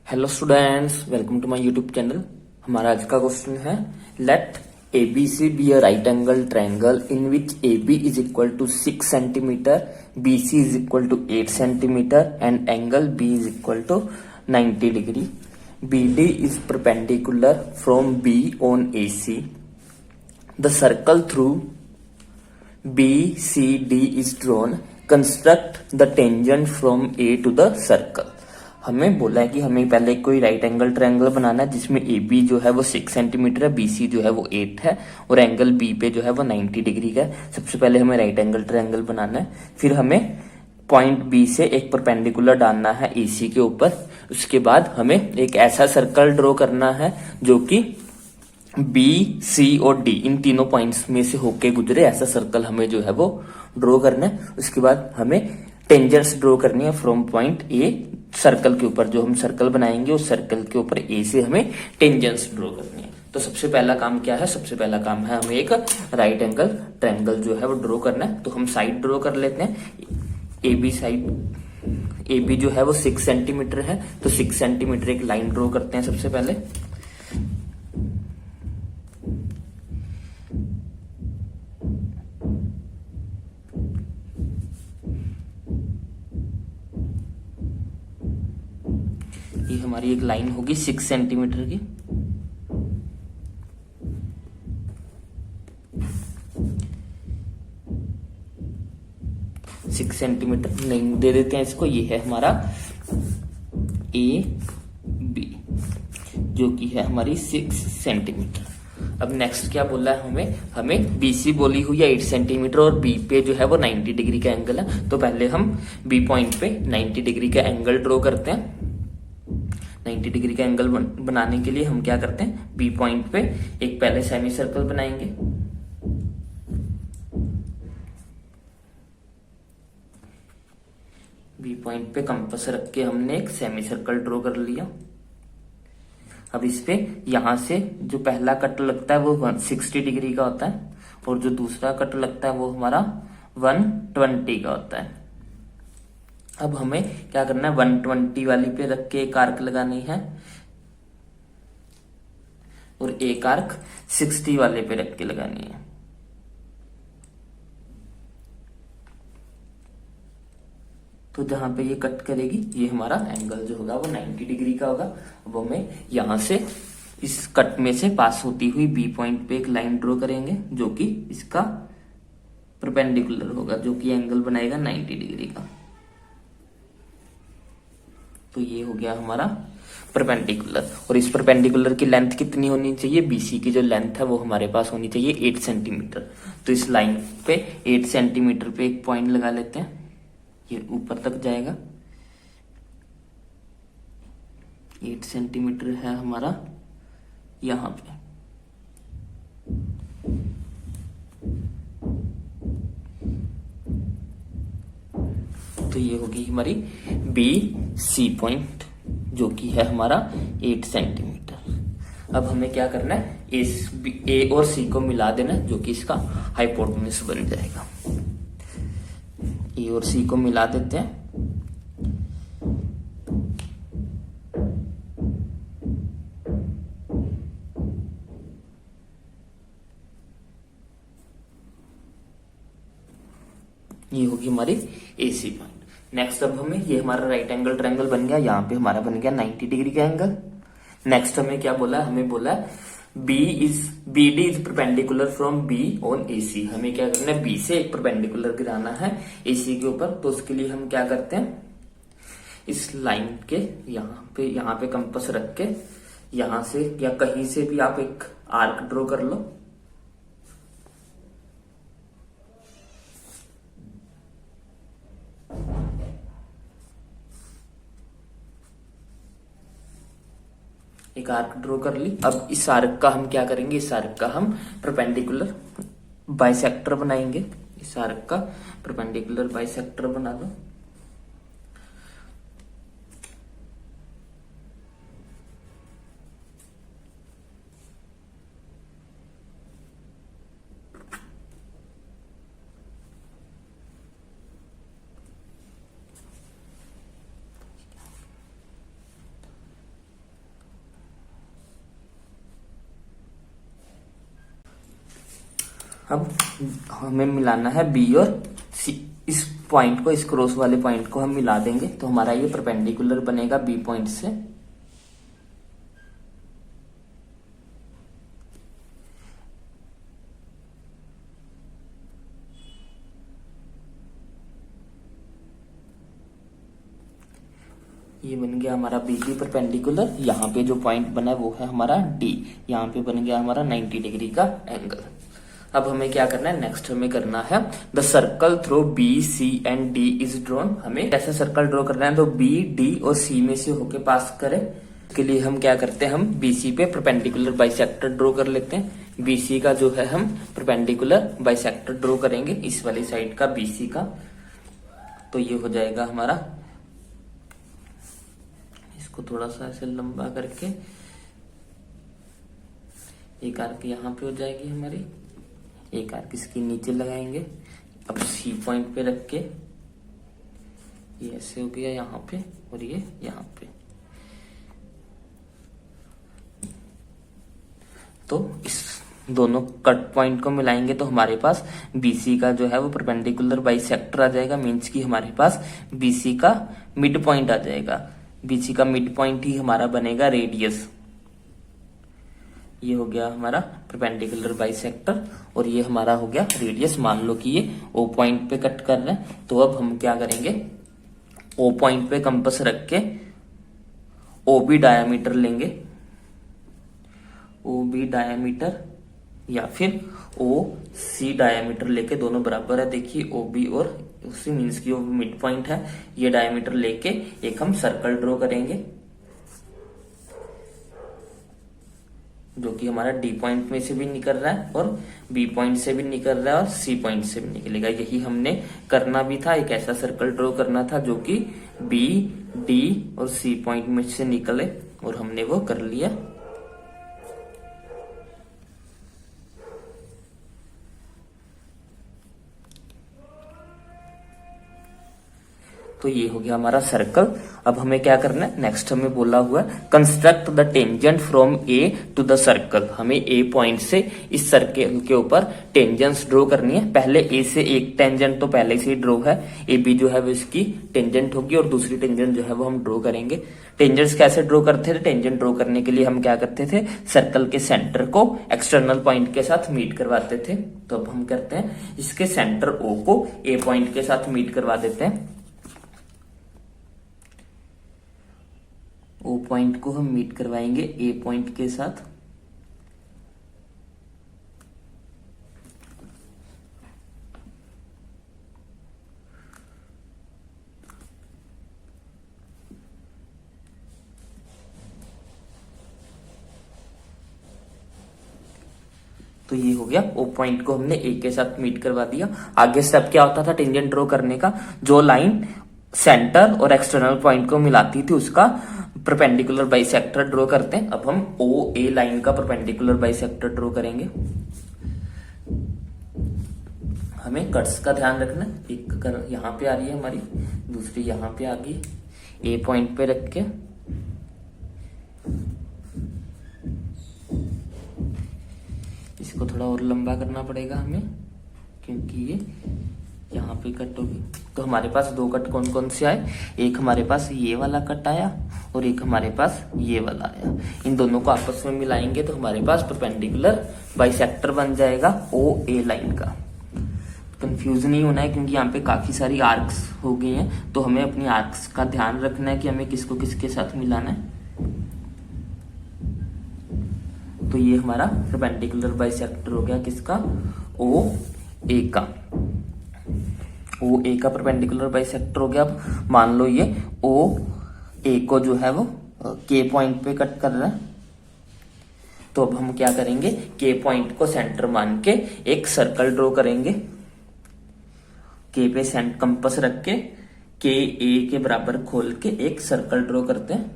Hello students, welcome to my YouTube channel. हमारा आज का क्वेश्चन है let A B C be a right angle triangle in which A B is equal to 6 centimetre, B C is equal to 8 centimetre and angle B is equal to 90 degree. B D is perpendicular from B on A C. The circle through B C D is drawn. Construct the tangent from A to the circle. हमें बोला है कि हमें पहले कोई right angle triangle बनाना है जिसमें ए B जो है वो 6 सेंटीमीटर है, बी सी जो है वो 8 है और एंगल बी पे जो है वो 90 डिग्री का है। सबसे पहले हमें राइट एंगल ट्रायंगल बनाना है, फिर हमें पॉइंट बी से एक परपेंडिकुलर डालना है ए सी के ऊपर। उसके बाद हमें एक ऐसा सर्कल ड्रॉ करना है जो कि बी सी और डी इन तीनों पॉइंट्स में से होके गुजरे। ऐसा सर्कल हमें जो है वो ड्रॉ करना है। उसके बाद हमें टेंजेंट्स ड्रॉ करनी है फ्रॉम पॉइंट ए सर्कल के ऊपर। जो हम सर्कल बनाएंगे उस सर्कल के ऊपर ए से हमें टेंजेंट्स ड्रॉ करनी है। तो सबसे पहला काम क्या है? सबसे पहला काम है हमें एक राइट एंगल ट्रायंगल जो है वो ड्रॉ करना है। तो हम साइड ड्रॉ कर लेते हैं। A B side, A B जो है वो 6 सेंटीमीटर है, तो 6 सेंटीमीटर एक लाइन ड्रॉ करते हैं सबसे पहले। ये हमारी एक लाइन होगी 6 सेंटीमीटर की। सिक्स सेंटीमीटर नहीं दे देते हैं इसको। ये है हमारा ए बी जो कि है हमारी 6 सेंटीमीटर। अब नेक्स्ट क्या बोला है हमें बी सी बोली हुई है 8 सेंटीमीटर और बी पे जो है वो 90 डिग्री का एंगल है। तो पहले हम बी पॉइंट पे 90 डिग्री का एंगल ड्रॉ करते हैं। 90 डिग्री का एंगल बनाने के लिए हम क्या करते हैं, बी पॉइंट पे एक पहले सेमी सर्कल बनाएंगे। बी पॉइंट पे कंपास रख के हमने एक सेमी सर्कल ड्रॉ कर लिया। अब इस पे यहां से जो पहला कट लगता है वो 160 डिग्री का होता है और जो दूसरा कट लगता है वो हमारा 120 का होता है। अब हमें क्या करना है, 120 वाली पे रख के एक आर्क लगानी है और एक आर्क 60 वाले पे रख के लगानी है। तो जहां पे ये कट करेगी ये हमारा एंगल जो होगा वो 90 डिग्री का होगा। अब हमें यहां से इस कट में से पास होती हुई बी पॉइंट पे एक लाइन ड्रॉ करेंगे जो कि इसका परपेंडिकुलर होगा, जो कि एंगल बनाएगा 90 डिग्री का। तो ये हो गया हमारा परपेंडिकुलर। और इस परपेंडिकुलर की लेंथ कितनी होनी चाहिए? बीसी की जो लेंथ है वो हमारे पास होनी चाहिए 8 सेंटीमीटर। तो इस लाइन पे 8 सेंटीमीटर पे एक पॉइंट लगा लेते हैं। ये ऊपर तक जाएगा। 8 सेंटीमीटर है हमारा यहां पे। तो ये होगी हमारी बी सी पॉइंट जो कि है हमारा 8 सेंटीमीटर। अब हमें क्या करना है, ए और सी को मिला देना जो कि इसका हाइपोटेन्यूज बन जाएगा। ए और सी को मिला देते हैं। ये होगी हमारी ए सी पॉइंट। नेक्स्ट अब हमें ये हमारा राइट एंगल ट्रायंगल बन गया। यहाँ पे हमारा बन गया 90 डिग्री का एंगल। नेक्स्ट हमें क्या बोला, हमें बोला B D is perpendicular from B on A C. हमें क्या करना है, बी से एक परपेंडिकुलर गिराना है ए सी के ऊपर। तो उसके लिए हम क्या करते हैं, इस लाइन के यहाँ पे कंपास रख के यहां से या कहीं से भी आप एक आर्क ड्रॉ कर लो। एक आर्क ड्रॉ कर ली। अब इस आर्क का हम क्या करेंगे, इस आर्क का हम परपेंडिकुलर बाइसेक्टर बनाएंगे। इस आर्क का परपेंडिकुलर बाइसेक्टर बना दो। अब हमें मिलाना है बी और सी। इस पॉइंट को, इस क्रॉस वाले पॉइंट को हम मिला देंगे तो हमारा ये परपेंडिकुलर बनेगा बी पॉइंट से। ये बन गया हमारा बी की परपेंडिकुलर। यहाँ पे जो पॉइंट बना है वो है हमारा डी। यहाँ पे बन गया हमारा 90 डिग्री का एंगल। अब हमें क्या करना है, नेक्स्ट हमें करना है the circle through B C and D is drawn. हमें कैसे सर्कल ड्रॉ करना है, तो बी डी और सी में से होके पास करें। इसके लिए हम क्या करते हैं, हम बीसी पे परपेंडिकुलर बाइसेक्टर ड्रॉ कर लेते हैं। बीसी का जो है हम परपेंडिकुलर बाइसेक्टर ड्रॉ करेंगे, इस वाली साइड का बीसी का। तो ये हो जाएगा हमारा, इसको थोड़ा सा ऐसे लंबा करके एक आर्क यहाँ पे हो जाएगी हमारी, एक आर्क इसके नीचे लगाएंगे। अब सी पॉइंट पे रख के ये ऐसे हो गया यहाँ पे और ये यहाँ पे। तो इस दोनों कट पॉइंट को मिलाएंगे तो हमारे पास बीसी का जो है वो परपेंडिकुलर बाइसेक्टर आ जाएगा। मीन्स की हमारे पास बीसी का मिड पॉइंट आ जाएगा। बीसी का मिड पॉइंट ही हमारा बनेगा रेडियस। ये हो गया हमारा परपेंडिकुलर बाइसेक्टर और ये हमारा हो गया रेडियस। मान लो कि ये ओ पॉइंट पे कट कर रहे हैं, तो अब हम क्या करेंगे, ओ पॉइंट पे कंपास रख के ओ बी डायामीटर लेंगे। ओ बी डायामीटर या फिर ओ सी डायामीटर लेके, दोनों बराबर है। देखिए ओ बी और उसी मीन्स की वो मिड पॉइंट है, ये डायमीटर लेके एक हम सर्कल ड्रॉ करेंगे जो कि हमारा डी पॉइंट में से भी निकल रहा है और बी पॉइंट से भी निकल रहा है और सी पॉइंट से भी निकलेगा। यही हमने करना भी था, एक ऐसा सर्कल ड्रॉ करना था जो कि बी डी और सी पॉइंट में से निकले और हमने वो कर लिया। तो ये हो गया हमारा सर्कल। अब हमें क्या करना है, नेक्स्ट हमें बोला हुआ है construct the tangent from A to the circle. हमें ए पॉइंट से इस सर्कल के ऊपर टेंजेंट्स ड्रॉ करनी है। पहले ए से एक टेंजेंट तो पहले से ही ड्रॉ है, ए बी जो है वो इसकी टेंजेंट होगी और दूसरी टेंजेंट जो है वो हम ड्रॉ करेंगे। टेंजेंट्स कैसे ड्रॉ करते थे, टेंजेंट ड्रॉ करने के लिए हम क्या करते थे, सर्कल के सेंटर को एक्सटर्नल पॉइंट के साथ मीट करवाते थे। तो अब हम करते हैं इसके सेंटर ओ को ए पॉइंट के साथ मीट करवा देते हैं। ओ पॉइंट को हम मीट करवाएंगे ए पॉइंट के साथ। तो ये हो गया, ओ पॉइंट को हमने ए के साथ मीट करवा दिया। आगे स्टेप क्या होता था टेंजेंट ड्रॉ करने का, जो लाइन सेंटर और एक्सटर्नल पॉइंट को मिलाती थी उसका परपेंडिकुलर बाइसेक्टर ड्रॉ करते हैं। अब हम ओ ए लाइन का परपेंडिकुलर बाइसेक्टर ड्रॉ करेंगे। हमें कट्स का ध्यान रखना, एक यहाँ पे आ रही है हमारी, दूसरी यहाँ पे आ गई। ए पॉइंट पे रख के इसको थोड़ा और लंबा करना पड़ेगा हमें, क्योंकि ये यहाँ पे कट होगी। तो हमारे पास दो कट कौन कौन से आए, एक हमारे पास ये वाला कट आया और एक हमारे पास ये वाला आया। इन दोनों को आपस में मिलाएंगे तो हमारे पास परपेंडिकुलर बाइसेक्टर बन जाएगा ओ ए लाइन का। कंफ्यूज नहीं होना है क्योंकि यहाँ पे काफी सारी आर्क्स हो गई हैं, तो हमें अपनी आर्क्स का ध्यान रखना है कि हमें किसको किसके साथ मिलाना है। तो ये हमारा परपेंडिकुलर बाइसेक्टर हो गया किसका, ओ ए का। ओ ए का परपेंडिकुलर बाइसेक्टर हो गया। अब मान लो ये ओ ए को जो है वो के पॉइंट पे कट कर रहा है, तो अब हम क्या करेंगे, के पॉइंट को सेंटर मान के एक सर्कल ड्रॉ करेंगे। के पे कंपास रख के ए के बराबर खोल के एक सर्कल ड्रॉ करते हैं।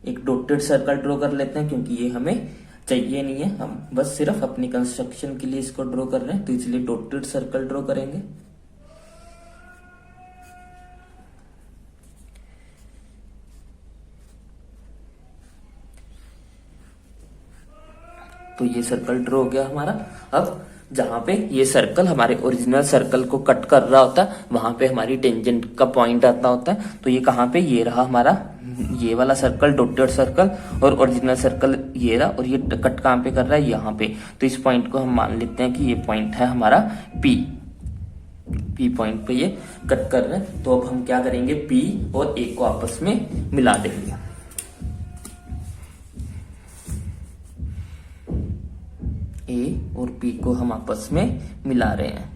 एक डॉटेड सर्कल ड्रॉ कर लेते हैं क्योंकि ये हमें चाहिए नहीं है, हम बस सिर्फ अपनी कंस्ट्रक्शन के लिए इसको ड्रॉ कर रहे हैं, तो इसलिए डॉटेड सर्कल ड्रॉ करेंगे। तो ये सर्कल ड्रॉ हो गया हमारा। अब जहां पे ये सर्कल हमारे ओरिजिनल सर्कल को कट कर रहा होता है वहां पे हमारी टेंजेंट का पॉइंट आता होता है। तो ये कहाँ पे, ये रहा हमारा ये वाला सर्कल, डॉटेड सर्कल, और ओरिजिनल सर्कल ये रहा, और ये कट कहाँ पे कर रहा है, यहाँ पे। तो इस पॉइंट को हम मान लेते हैं कि ये पॉइंट है हमारा पी पॉइंट पे ये कट कर रहे हैं। तो अब हम क्या करेंगे, पी और ए को आपस में मिला देंगे। ए और पी को हम आपस में मिला रहे हैं।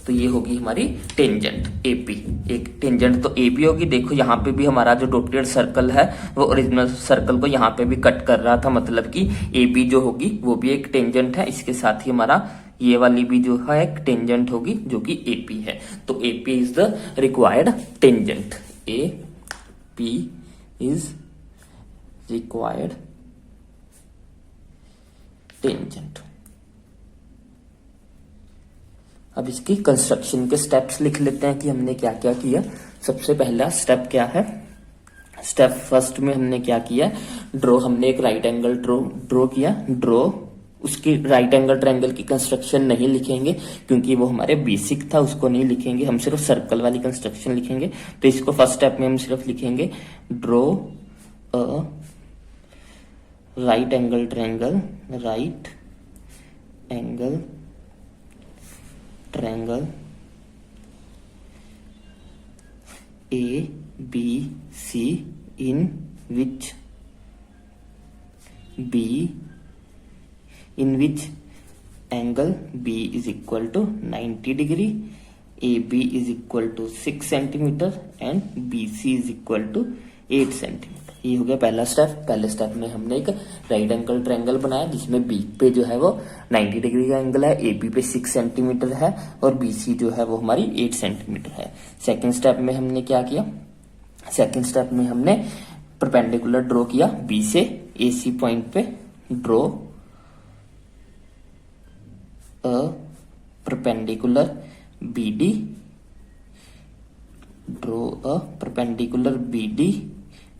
तो ये होगी हमारी टेंजेंट एपी। एक टेंजेंट तो एपी होगी। देखो यहाँ पे भी हमारा जो डॉटेड सर्कल है वो ओरिजिनल सर्कल को यहाँ पे भी कट कर रहा था, मतलब कि एपी जो होगी वो भी एक टेंजेंट है। इसके साथ ही हमारा ये वाली भी जो है एक टेंजेंट होगी जो कि एपी है। तो AP is the required tangent. AP is required tangent. अब इसकी कंस्ट्रक्शन के स्टेप्स लिख लेते हैं कि हमने क्या क्या किया। सबसे पहला स्टेप क्या है, स्टेप फर्स्ट में हमने क्या किया, ड्रॉ, हमने एक राइट एंगल ड्रॉ किया। ड्रॉ, उसकी राइट एंगल ट्रायंगल की कंस्ट्रक्शन नहीं लिखेंगे क्योंकि वो हमारे बेसिक था, उसको नहीं लिखेंगे, हम सिर्फ सर्कल वाली कंस्ट्रक्शन लिखेंगे। तो इसको फर्स्ट स्टेप में हम सिर्फ लिखेंगे draw a right angle triangle, right angle triangle ABC in which angle B is equal to 90 degree, AB is equal to 6 centimeter and BC is equal to 8 centimeter। ये हो गया पहला स्टेप। पहले step में हमने एक राइट एंगल ट्रायंगल बनाया जिसमें बी पे जो है वो 90 डिग्री का एंगल है, एबी पे 6 सेंटीमीटर है और बीसी जो है वो हमारी 8 सेंटीमीटर है। सेकंड स्टेप में हमने क्या किया, सेकंड स्टेप में हमने परपेंडिकुलर ड्रॉ किया बी से एसी पॉइंट पे। Draw a perpendicular BD, draw a perpendicular BD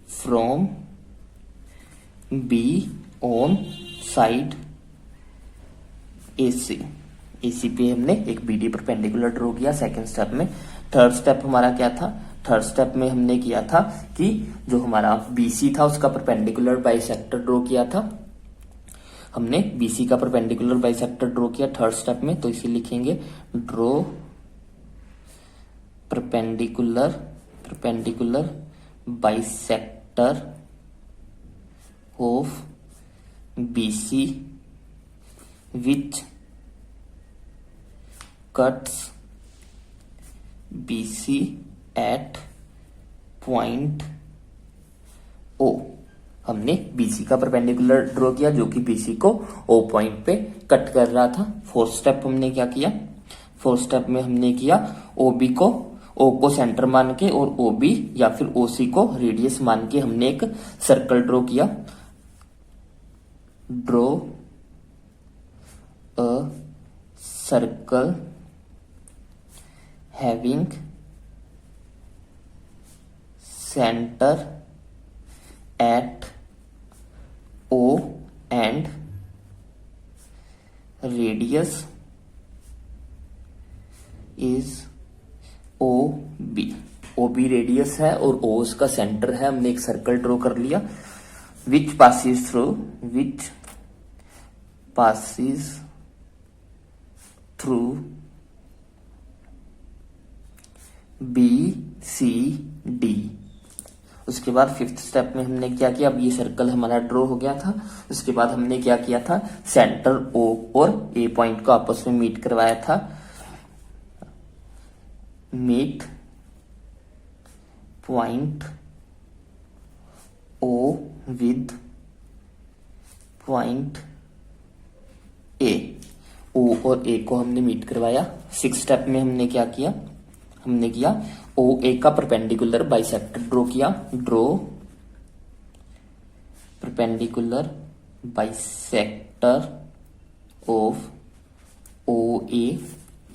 from B on side AC। AC पे हमने एक BD परपेंडिकुलर ड्रॉ किया सेकंड स्टेप में। थर्ड स्टेप हमारा क्या था, थर्ड स्टेप में हमने किया था कि जो हमारा BC था उसका परपेंडिकुलर बाइसेक्टर ड्रॉ किया था। हमने BC का परपेंडिकुलर बाइसेक्टर ड्रॉ किया थर्ड स्टेप में। तो इसे लिखेंगे draw perpendicular bisector of BC which cuts BC at point O। हमने BC का परपेंडिकुलर ड्रॉ किया जो कि BC को O पॉइंट पे कट कर रहा था। फोर्थ स्टेप हमने क्या किया, फोर्थ स्टेप में हमने किया OB को, O को सेंटर मान के और OB या फिर OC को रेडियस मान के हमने एक सर्कल ड्रॉ किया। Draw a circle having centre at O and radius is OB। OB radius है और O उसका सेंटर है। हमने एक सर्कल ड्रॉ कर लिया विच पासिस थ्रू BCD। उसके बाद फिफ्थ स्टेप में हमने क्या किया, अब ये सर्कल हमारा ड्रॉ हो गया था। उसके बाद हमने क्या किया था, सेंटर O और A पॉइंट को आपस में मीट करवाया था। Meet point O with point A। O और A को हमने मीट करवाया। सिक्स स्टेप में हमने क्या किया, हमने किया OA का परपेंडिकुलर बाइसेक्टर ड्रॉ किया। Draw perpendicular bisector of OA।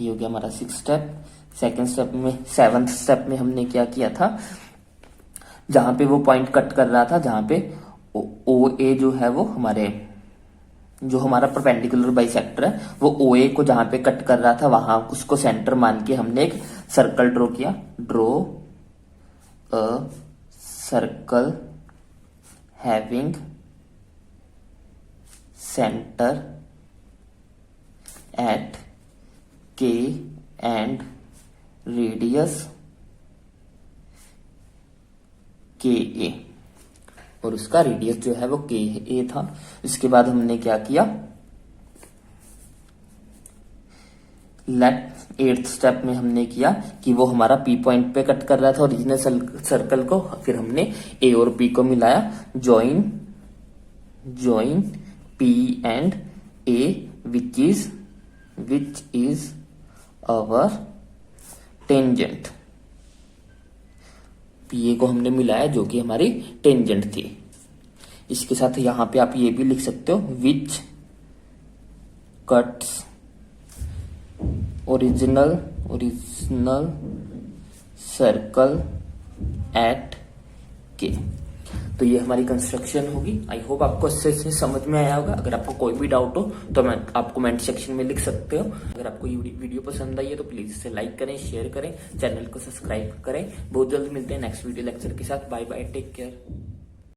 ये हो गया हमारा सिक्स स्टेप। सेकेंड स्टेप में, सेवंथ स्टेप में हमने क्या किया था, जहां पे वो पॉइंट कट कर रहा था, जहां पे ओ ए जो है वो जो हमारा परपेंडिकुलर बाइसेक्टर है वो ओ ए को जहां पे कट कर रहा था वहां उसको सेंटर मान के हमने एक सर्कल ड्रॉ किया। Draw a circle having centre at के एंड रेडियस के ए, और उसका रेडियस जो है वो के ए था। इसके बाद हमने क्या किया, लेट 8th स्टेप में हमने किया कि वो हमारा पी पॉइंट पे कट कर रहा था ओरिजिनल सर्कल को, फिर हमने ए और पी को मिलाया। Join P and A which is our tangent. PA को हमने मिलाया जो कि हमारी टेंजेंट थी। इसके साथ यहां पे आप ये भी लिख सकते हो विच कट्स ओरिजिनल सर्कल एट के। तो ये हमारी कंस्ट्रक्शन होगी। आई होप आपको अच्छे से समझ में आया होगा। अगर आपको कोई भी डाउट हो तो आप कमेंट सेक्शन में लिख सकते हो। अगर आपको ये वीडियो पसंद आई है तो प्लीज इसे लाइक करें, शेयर करें, चैनल को सब्सक्राइब करें। बहुत जल्द मिलते हैं नेक्स्ट वीडियो लेक्चर के साथ। Bye bye, take care.